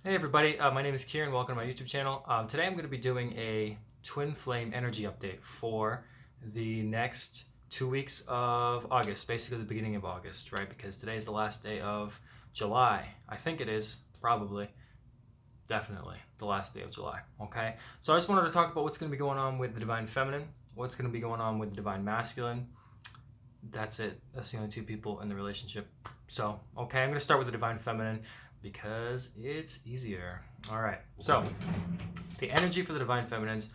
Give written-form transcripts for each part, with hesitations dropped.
Hey everybody, my name is Kieran. Welcome to my YouTube channel. Today I'm going to be doing a twin flame energy update for the next 2 weeks of August, basically the beginning of August, right? Because today is the last day of July. I think it is, probably, definitely the last day of July, okay? So I just wanted to talk about what's going to be going on with the Divine Feminine, what's going to be going on with the Divine Masculine. That's it. That's the only two people in the relationship. So, okay, I'm going to start with the Divine Feminine because it's easier. All right. So, the energy for the Divine Feminines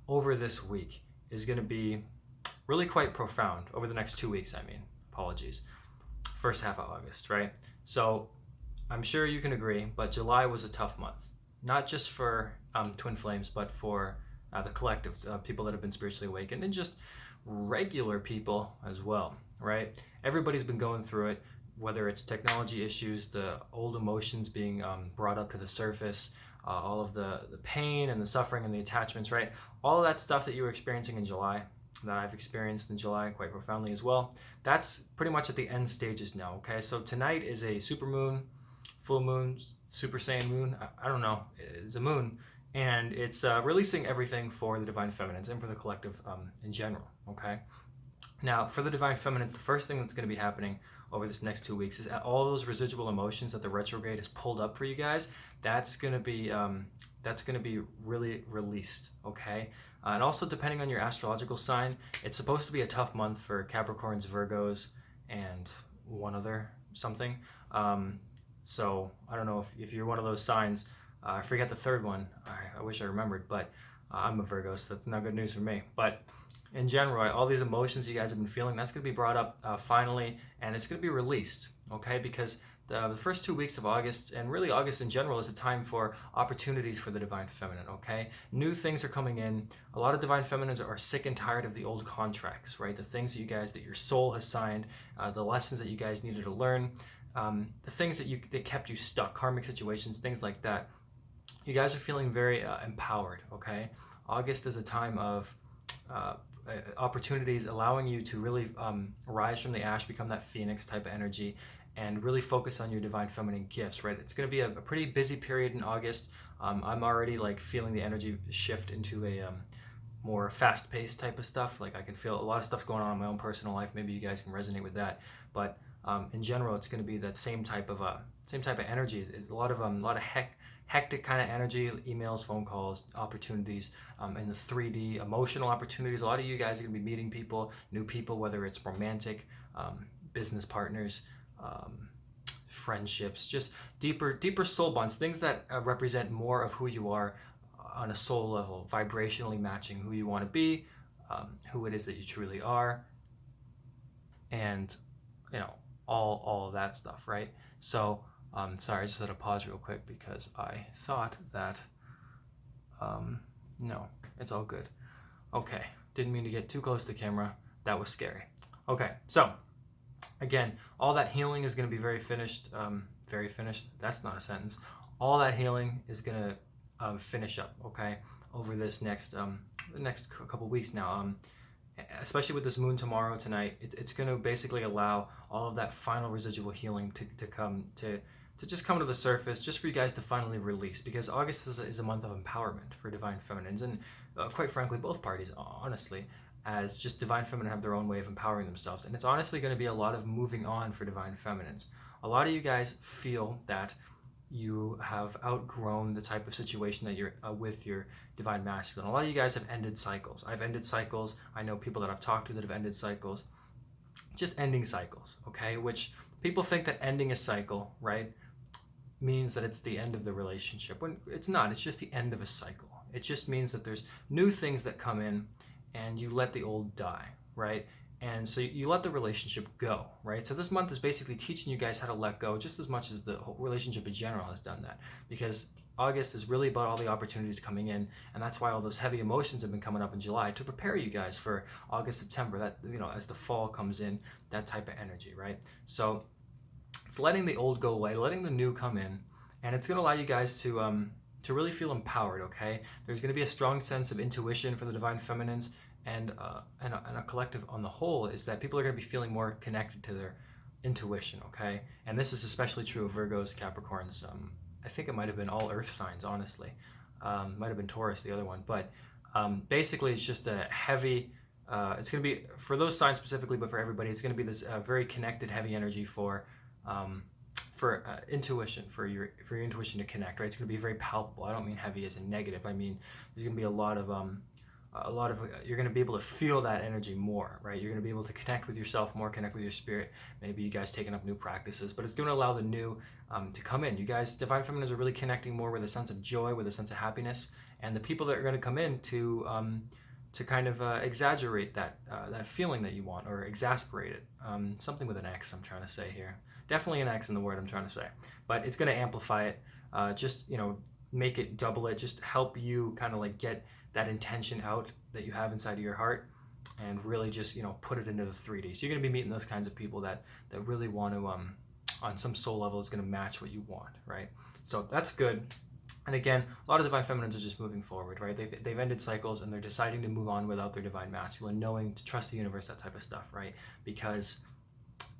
over this week is going to be really quite profound. Over the next 2 weeks, I mean. Apologies. First half of August, right? So, I'm sure you can agree, but July was a tough month. Not just for Twin Flames, but for the collective people that have been spiritually awakened and just regular people as well, right? Everybody's been going through it, whether it's technology issues, the old emotions being brought up to the surface, all of the pain and the suffering and the attachments, right? All of that stuff that you were experiencing in July, that I've experienced in July quite profoundly as well, that's pretty much at the end stages now, okay? So tonight is a super moon, full moon, super saiyan moon, I don't know, it's a moon, and it's releasing everything for the Divine Feminines and for the collective in general, okay? Now, for the Divine Feminines, the first thing that's going to be happening over this next 2 weeks is all those residual emotions that the retrograde has pulled up for you guys. That's going to be really released, okay? And also, depending on your astrological sign, it's supposed to be a tough month for Capricorns, Virgos, and one other something. So I don't know if you're one of those signs. I forget the third one. I wish I remembered, but I'm a Virgo, so that's not good news for me. But in general, all these emotions you guys have been feeling, that's going to be brought up finally, and it's going to be released, okay? Because the first 2 weeks of August, and really August in general, is a time for opportunities for the Divine Feminine, okay? New things are coming in. A lot of Divine Feminines are sick and tired of the old contracts, right? The things that that your soul has signed, the lessons that you guys needed to learn, the things that kept you stuck, karmic situations, things like that. You guys are feeling very empowered, okay? August is a time of opportunities allowing you to really rise from the ash, become that phoenix type of energy, and really focus on your divine feminine gifts, right? It's going to be a pretty busy period in August. I'm already like feeling the energy shift into a more fast-paced type of stuff. Like I can feel a lot of stuff's going on in my own personal life. Maybe you guys can resonate with that. But in general, it's going to be that same type of energy. It's a lot of hectic kind of energy, emails, phone calls, opportunities, and the 3D emotional opportunities. A lot of you guys are going to be meeting people, new people, whether it's romantic, business partners, friendships, just deeper soul bonds, things that represent more of who you are on a soul level, vibrationally matching who you want to be, who it is that you truly are, and all of that stuff, right? So sorry, I just had to pause real quick because I thought that no, it's all good. Okay, didn't mean to get too close to the camera. That was scary. Okay, so again, all that healing is going to be very finished. Very finished. That's not a sentence. All that healing is going to finish up. Okay, over this next couple weeks now. Especially with this moon tomorrow, tonight, it's going to basically allow all of that final residual healing to come to just come to the surface, just for you guys to finally release, because August is a month of empowerment for Divine Feminines, and quite frankly, both parties, honestly, as just Divine Feminine have their own way of empowering themselves. And it's honestly going to be a lot of moving on for Divine Feminines. A lot of you guys feel that you have outgrown the type of situation that you're with your Divine Masculine. A lot of you guys have ended cycles. I've ended cycles. I know people that I've talked to that have ended cycles. Just ending cycles, okay? Which people think that ending a cycle, right, means that it's the end of the relationship. When it's not, it's just the end of a cycle. It just means that there's new things that come in and you let the old die, right? And so you let the relationship go, right? So this month is basically teaching you guys how to let go just as much as the whole relationship in general has done that, because August is really about all the opportunities coming in, and that's why all those heavy emotions have been coming up in July to prepare you guys for August, September, that, as the fall comes in, that type of energy, right? So it's letting the old go away, letting the new come in, and it's going to allow you guys to really feel empowered, okay? There's going to be a strong sense of intuition for the Divine Feminines, and a collective on the whole is that people are going to be feeling more connected to their intuition, okay? And this is especially true of Virgos, Capricorns, I think it might have been all earth signs, honestly. Might have been Taurus, the other one. But basically, it's just a heavy, it's going to be, for those signs specifically, but for everybody, it's going to be this very connected, heavy energy for intuition, for your intuition to connect, right? It's going to be very palpable. I don't mean heavy as in negative. I mean, there's going to be a lot of you're going to be able to feel that energy more, right? You're going to be able to connect with yourself more, connect with your spirit. Maybe you guys taking up new practices, but it's going to allow the new to come in. You guys, Divine Feminines, are really connecting more with a sense of joy, with a sense of happiness, and the people that are going to come in to kind of exaggerate that feeling that you want, or exasperate it. Something with an X, I'm trying to say here. Definitely an X in the word I'm trying to say, but it's going to amplify it. Just make it, double it. Just help you kind of like get that intention out that you have inside of your heart, and really just put it into the 3D. So you're going to be meeting those kinds of people that really want to on some soul level is going to match what you want, right? So that's good. And again, a lot of Divine Feminines are just moving forward, right? They've ended cycles and they're deciding to move on without their Divine Masculine, knowing to trust the universe, that type of stuff, right? Because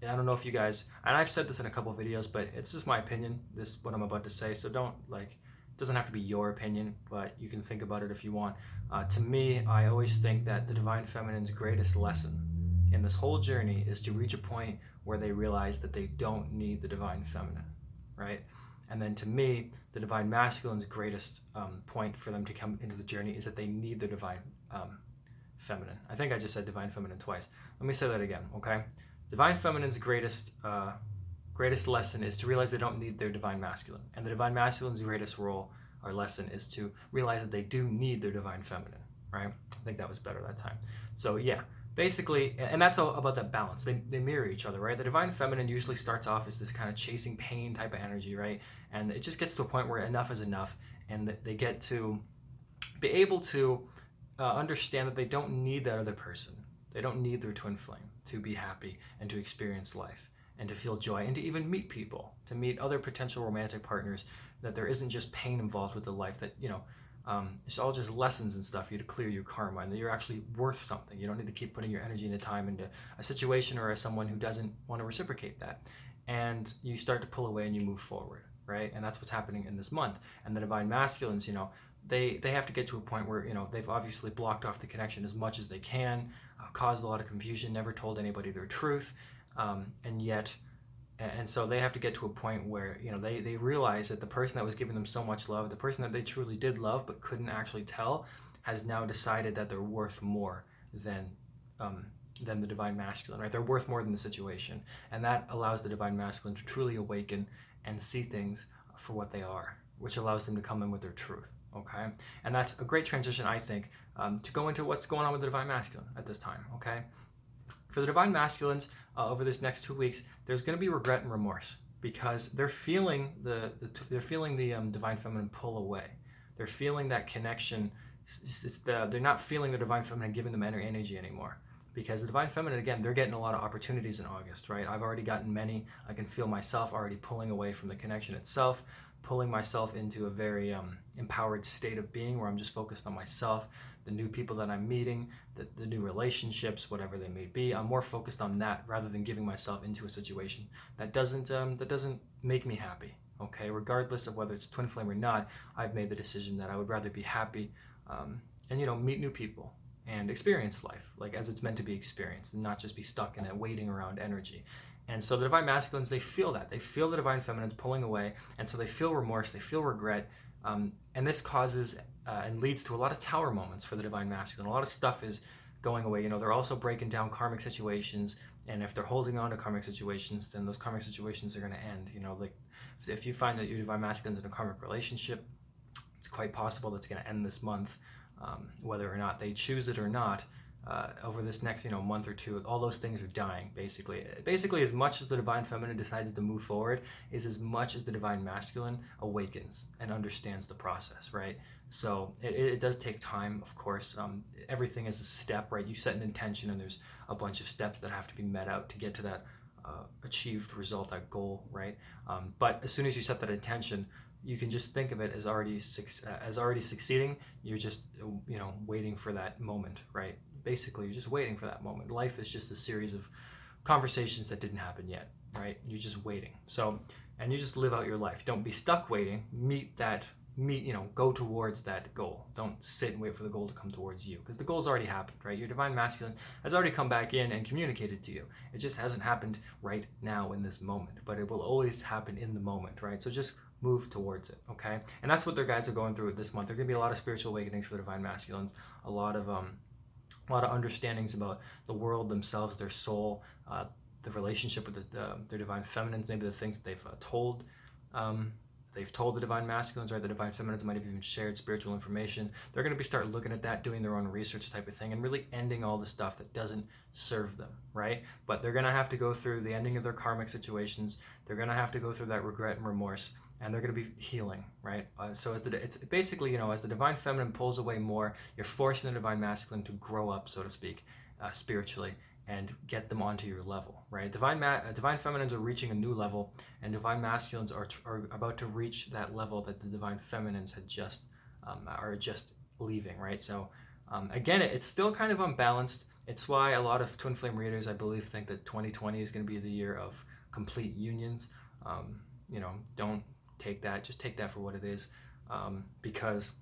I don't know if you guys, and I've said this in a couple of videos, but it's just my opinion, this what I'm about to say, so don't it doesn't have to be your opinion, but you can think about it if you want. To me, I always think that the Divine Feminine's greatest lesson in this whole journey is to reach a point where they realize that they don't need the Divine Feminine, right? And then to me, the Divine Masculine's greatest point for them to come into the journey is that they need the Divine Feminine. I think I just said Divine Feminine twice. Let me say that again, okay? Divine Feminine's greatest lesson is to realize they don't need their Divine Masculine. And the Divine Masculine's greatest role or lesson is to realize that they do need their Divine Feminine, right? I think that was better that time. So yeah, basically, and that's all about that balance. They mirror each other, right? The Divine Feminine usually starts off as this kind of chasing pain type of energy, right? And it just gets to a point where enough is enough, and they get to be able to understand that they don't need that other person. They don't need their twin flame to be happy and to experience life and to feel joy and to even meet people, to meet other potential romantic partners, that there isn't just pain involved with the life, that it's all just lessons and stuff for you to clear your karma, and that you're actually worth something. You don't need to keep putting your energy and time into a situation or someone who doesn't want to reciprocate that. And you start to pull away and you move forward, right? And that's what's happening in this month. And the Divine Masculines, they have to get to a point where they've obviously blocked off the connection as much as they can, caused a lot of confusion, never told anybody their truth, and so they have to get to a point where they realize that the person that was giving them so much love, the person that they truly did love but couldn't actually tell, has now decided that they're worth more than the Divine Masculine, right? They're worth more than the situation, and that allows the Divine Masculine to truly awaken and see things for what they are, which allows them to come in with their truth. Okay, and that's a great transition, I think, to go into what's going on with the Divine Masculine at this time. Okay, for the Divine Masculines, over this next 2 weeks, there's going to be regret and remorse, because they're feeling the Divine Feminine pull away. They're feeling that connection. They're not feeling the Divine Feminine giving them energy anymore, because the Divine Feminine, again, they're getting a lot of opportunities in August, right? I've already gotten many. I can feel myself already pulling away from the connection itself, pulling myself into a very empowered state of being where I'm just focused on myself, the new people that I'm meeting, the new relationships, whatever they may be. I'm more focused on that rather than giving myself into a situation that doesn't make me happy. Okay, regardless of whether it's twin flame or not, I've made the decision that I would rather be happy and meet new people and experience life like as it's meant to be experienced, and not just be stuck in a waiting around energy. And so the Divine Masculines, they feel that. They feel the Divine Feminines pulling away, and so they feel remorse, they feel regret, and this causes and leads to a lot of tower moments for the Divine Masculine. A lot of stuff is going away. They're also breaking down karmic situations, and if they're holding on to karmic situations, then those karmic situations are going to end. Like if you find that your Divine Masculine's in a karmic relationship, it's quite possible that's going to end this month, whether or not they choose it or not. Over this next month or two, all those things are dying, basically as much as the Divine Feminine decides to move forward is as much as the Divine Masculine awakens and understands the process, right? So it does take time, of course. Everything is a step, right? You set an intention, and there's a bunch of steps that have to be met out to get to that achieved result, that goal, right? But as soon as you set that intention, you can just think of it as already succeeding. You're just waiting for that moment, right? Basically, you're just waiting for that moment. Life is just a series of conversations that didn't happen yet, right? You're just waiting. So and you just live out your life. Don't be stuck waiting. Go towards that goal. Don't sit and wait for the goal to come towards you, because the goal's already happened, right? Your divine masculine has already come back in and communicated to you. It just hasn't happened right now in this moment, but it will always happen in the moment, right? So just move towards it, okay? And that's what their guys are going through this month. There are going to be a lot of spiritual awakenings for the divine masculines, a lot of understandings about the world themselves, their soul, the relationship with their divine feminines, maybe the things that they've told the divine masculines, right? The divine feminines might have even shared spiritual information. They're going to start looking at that, doing their own research type of thing, and really ending all the stuff that doesn't serve them, right? But they're going to have to go through the ending of their karmic situations. They're going to have to go through that regret and remorse, and they're going to be healing, right? So it's basically, as the divine feminine pulls away more, you're forcing the divine masculine to grow up, so to speak, spiritually, and get them onto your level, right? Divine feminines are reaching a new level, and divine masculines are about to reach that level that the divine feminines are just leaving, right? So again, it's still kind of unbalanced. It's why a lot of twin flame readers, I believe, think that 2020 is going to be the year of complete unions. Don't take that. Just take that for what it is, because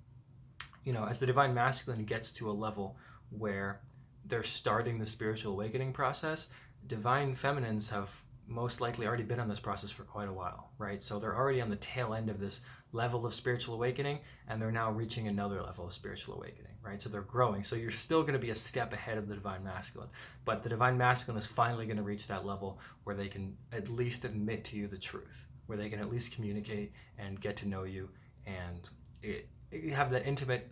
as the divine masculine gets to a level where they're starting the spiritual awakening process, divine feminines have most likely already been on this process for quite a while, right? So they're already on the tail end of this level of spiritual awakening, and they're now reaching another level of spiritual awakening, right? So they're growing. So you're still going to be a step ahead of the divine masculine, but the divine masculine is finally going to reach that level where they can at least admit to you the truth, where they can at least communicate and get to know you, and have that intimate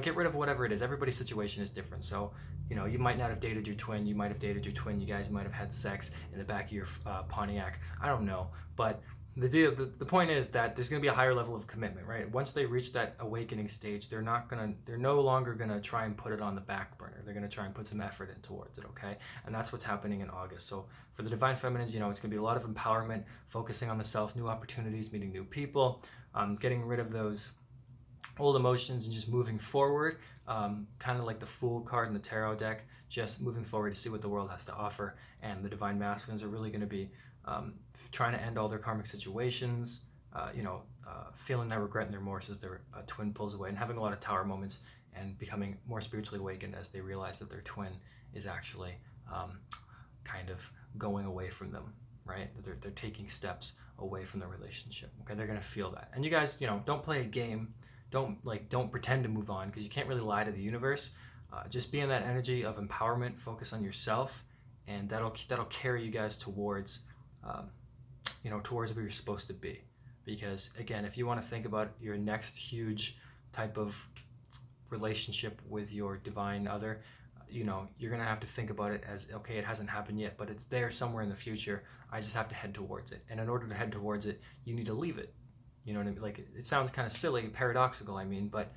get rid of whatever it is. Everybody's situation is different. So, you might not have dated your twin. You might have dated your twin. You guys might have had sex in the back of your Pontiac. I don't know. But the point is that there's going to be a higher level of commitment, right? Once they reach that awakening stage, they're no longer going to try and put it on the back burner. They're going to try and put some effort in towards it, okay? And that's what's happening in August. So for the divine feminines, it's going to be a lot of empowerment, focusing on the self, new opportunities, meeting new people, getting rid of those old emotions and just moving forward, kind of like the Fool card in the tarot deck, just moving forward to see what the world has to offer. And the divine masculines are really going to be trying to end all their karmic situations, feeling that regret and their remorse as their twin pulls away, and having a lot of tower moments and becoming more spiritually awakened as they realize that their twin is actually kind of going away from them, right? They're taking steps away from the relationship. Okay, they're going to feel that. And you guys, don't play a game. Don't pretend to move on, because you can't really lie to the universe. Just be in that energy of empowerment, focus on yourself, and that'll carry you guys towards towards where you're supposed to be. Because again, if you want to think about your next huge type of relationship with your divine other, you're gonna have to think about it as, okay, it hasn't happened yet, but it's there somewhere in the future. I just have to head towards it, and in order to head towards it, you need to leave it. You know what I mean? Like, it sounds kind of silly, paradoxical, but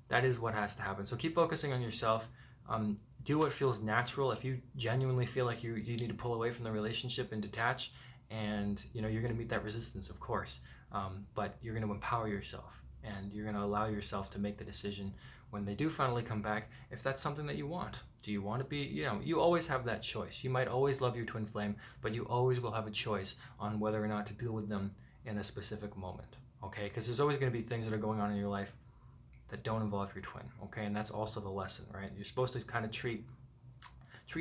that is what has to happen. So keep focusing on yourself. Do what feels natural. If you genuinely feel like you need to pull away from the relationship and detach, and you're going to meet that resistance, of course, but you're going to empower yourself, and you're going to allow yourself to make the decision when they do finally come back, if that's something that you want. Do you want to be, you always have that choice. You might always love your twin flame, but you always will have a choice on whether or not to deal with them in a specific moment. Okay, because there's always going to be things that are going on in your life that don't involve your twin. Okay, and that's also the lesson, right? You're supposed to kind of treat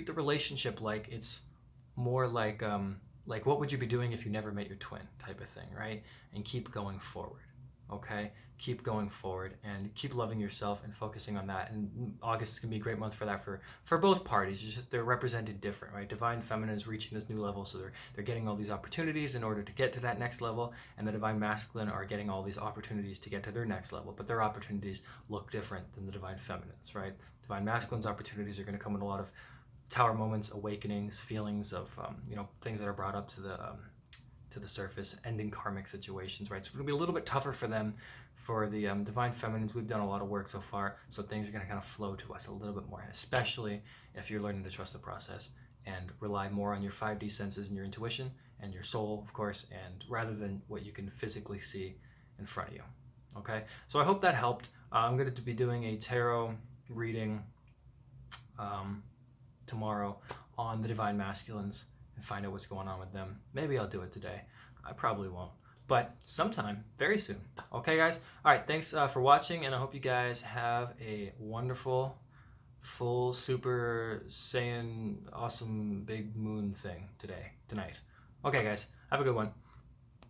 the relationship like it's more like what would you be doing if you never met your twin type of thing, right? And keep going forward. Okay, keep going forward and keep loving yourself and focusing on that. And August is gonna be a great month for that for both parties. It's just they're represented different, right? Divine feminine is reaching this new level, so they're getting all these opportunities in order to get to that next level, and the divine masculine are getting all these opportunities to get to their next level. But their opportunities look different than the divine feminines, right? Divine masculine's opportunities are going to come in a lot of tower moments, awakenings, feelings of things that are brought up to the surface, ending karmic situations, right? So it's going to be a little bit tougher for them. For the divine feminines, we've done a lot of work so far, so things are going to kind of flow to us a little bit more, especially if you're learning to trust the process and rely more on your 5D senses and your intuition and your soul, of course, and rather than what you can physically see in front of you. Okay, so I hope that helped. I'm going to be doing a tarot reading tomorrow on the divine masculines and find out what's going on with them. Maybe I'll do it today. I probably won't, but sometime very soon. Okay, guys. All right. Thanks for watching, and I hope you guys have a wonderful, full Super Saiyan awesome big moon thing tonight. Okay, guys. Have a good one.